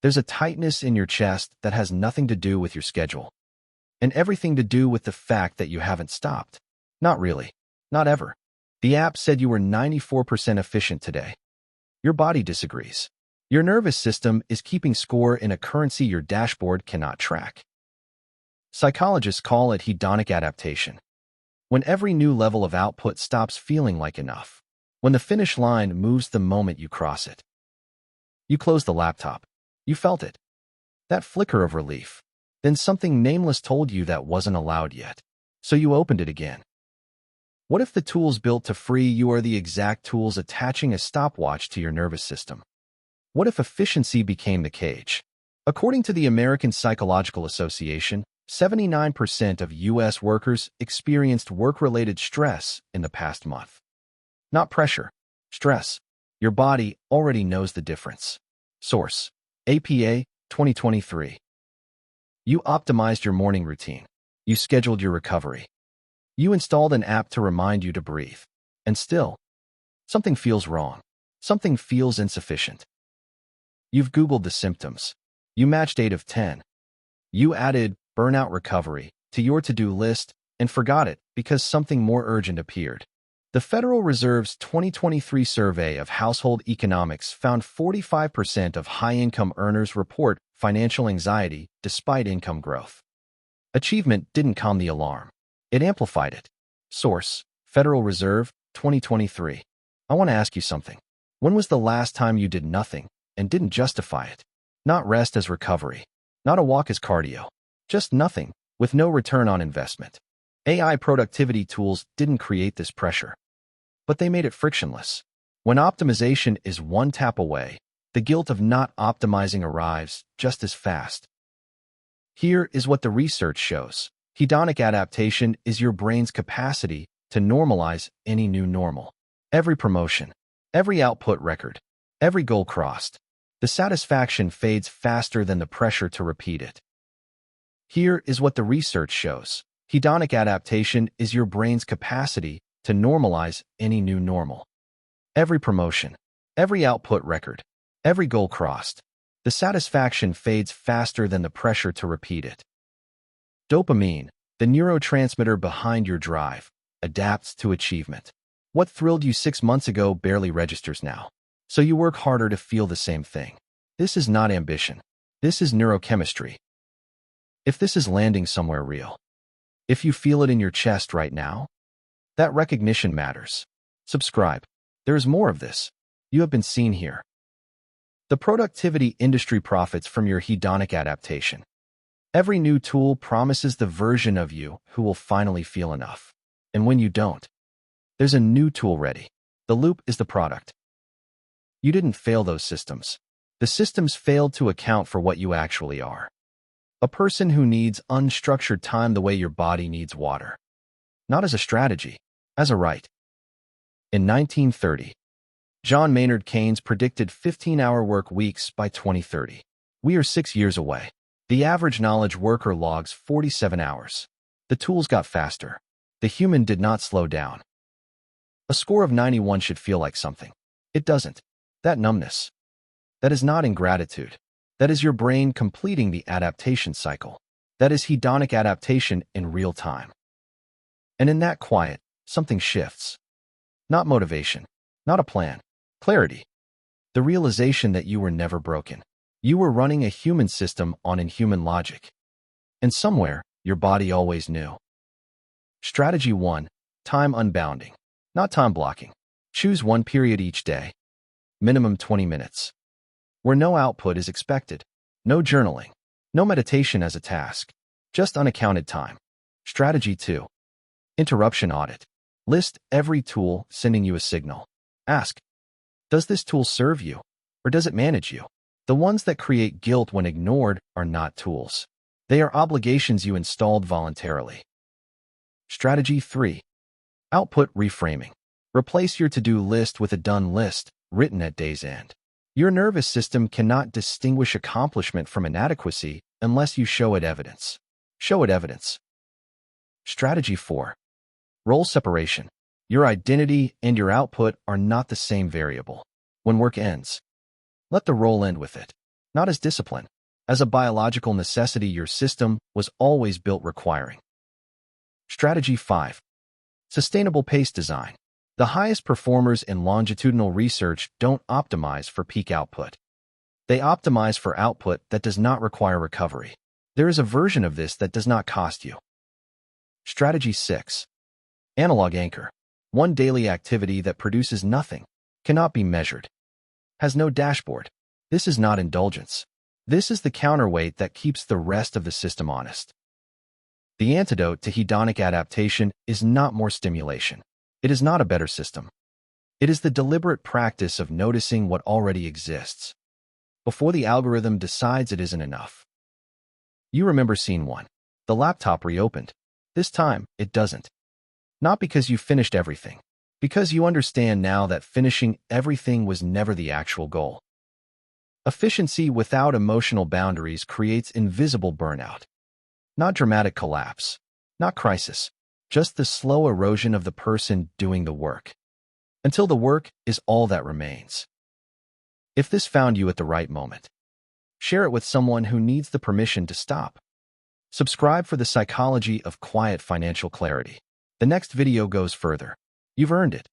There's a tightness in your chest that has nothing to do with your schedule, and everything to do with the fact that you haven't stopped. Not really. Not ever. The app said you were 94% efficient today. Your body disagrees. Your nervous system is keeping score in a currency your dashboard cannot track. Psychologists call it hedonic adaptation. When every new level of output stops feeling like enough. When the finish line moves the moment you cross it. You close the laptop. You felt it. That flicker of relief. Then something nameless told you that wasn't allowed yet. So you opened it again. What if the tools built to free you are the exact tools attaching a stopwatch to your nervous system? What if efficiency became the cage? According to the American Psychological Association, 79% of U.S. workers experienced work-related stress in the past month. Not pressure, stress. Your body already knows the difference. Source: APA, 2023. You optimized your morning routine. You scheduled your recovery. You installed an app to remind you to breathe. And still, something feels wrong. Something feels insufficient. You've Googled the symptoms. You matched 8 of 10. You added burnout recovery to your to-do list and forgot it because something more urgent appeared. The Federal Reserve's 2023 survey of household economics found 45% of high-income earners report financial anxiety despite income growth. Achievement didn't calm the alarm. It amplified it. Source: Federal Reserve, 2023. I want to ask you something. When was the last time you did nothing and didn't justify it? Not rest as recovery. Not a walk as cardio. Just nothing, with no return on investment. AI productivity tools didn't create this pressure, but they made it frictionless. When optimization is one tap away, the guilt of not optimizing arrives just as fast. Here is what the research shows. Hedonic adaptation is your brain's capacity to normalize any new normal. Every promotion, every output record, every goal crossed, the satisfaction fades faster than the pressure to repeat it. Here is what the research shows. Hedonic adaptation is your brain's capacity to normalize any new normal. Every promotion, every output record, every goal crossed, the satisfaction fades faster than the pressure to repeat it. Dopamine, the neurotransmitter behind your drive, adapts to achievement. What thrilled you 6 months ago barely registers now. So you work harder to feel the same thing. This is not ambition. This is neurochemistry. If this is landing somewhere real, if you feel it in your chest right now, that recognition matters. Subscribe. There is more of this. You have been seen here. The productivity industry profits from your hedonic adaptation. Every new tool promises the version of you who will finally feel enough. And when you don't, there's a new tool ready. The loop is the product. You didn't fail those systems. The systems failed to account for what you actually are. A person who needs unstructured time the way your body needs water. Not as a strategy, as a right. In 1930, John Maynard Keynes predicted 15-hour work weeks by 2030. We are 6 years away. The average knowledge worker logs 47 hours. The tools got faster. The human did not slow down. A score of 91 should feel like something. It doesn't. That numbness. That is not ingratitude. That is your brain completing the adaptation cycle. That is hedonic adaptation in real time. And in that quiet, something shifts. Not motivation. Not a plan. Clarity. The realization that you were never broken. You were running a human system on inhuman logic. And somewhere, your body always knew. Strategy 1. Time unbounding. Not time blocking. Choose one period each day. Minimum 20 minutes. Where no output is expected. No journaling. No meditation as a task. Just unaccounted time. Strategy 2. Interruption audit. List every tool sending you a signal. Ask, does this tool serve you, or does it manage you? The ones that create guilt when ignored are not tools. They are obligations you installed voluntarily. Strategy 3. Output reframing. Replace your to-do list with a done list, written at day's end. Your nervous system cannot distinguish accomplishment from inadequacy unless you show it evidence. Show it evidence. Strategy 4. Role separation. Your identity and your output are not the same variable. When work ends, let the role end with it. not as discipline, as a biological necessity your system was always built requiring. Strategy 5. Sustainable pace design. The highest performers in longitudinal research don't optimize for peak output. They optimize for output that does not require recovery. There is a version of this that does not cost you. Strategy 6. Analog anchor. One daily activity that produces nothing, cannot be measured, has no dashboard. This is not indulgence. This is the counterweight that keeps the rest of the system honest. The antidote to hedonic adaptation is not more stimulation. It is not a better system. It is the deliberate practice of noticing what already exists before the algorithm decides it isn't enough. You remember scene 1. The laptop reopened. This time, it doesn't. Not because you finished everything, because you understand now that finishing everything was never the actual goal. Efficiency without emotional boundaries creates invisible burnout. Not dramatic collapse, not crisis, just the slow erosion of the person doing the work, until the work is all that remains. If this found you at the right moment, share it with someone who needs the permission to stop. Subscribe for the psychology of quiet financial clarity. The next video goes further. You've earned it.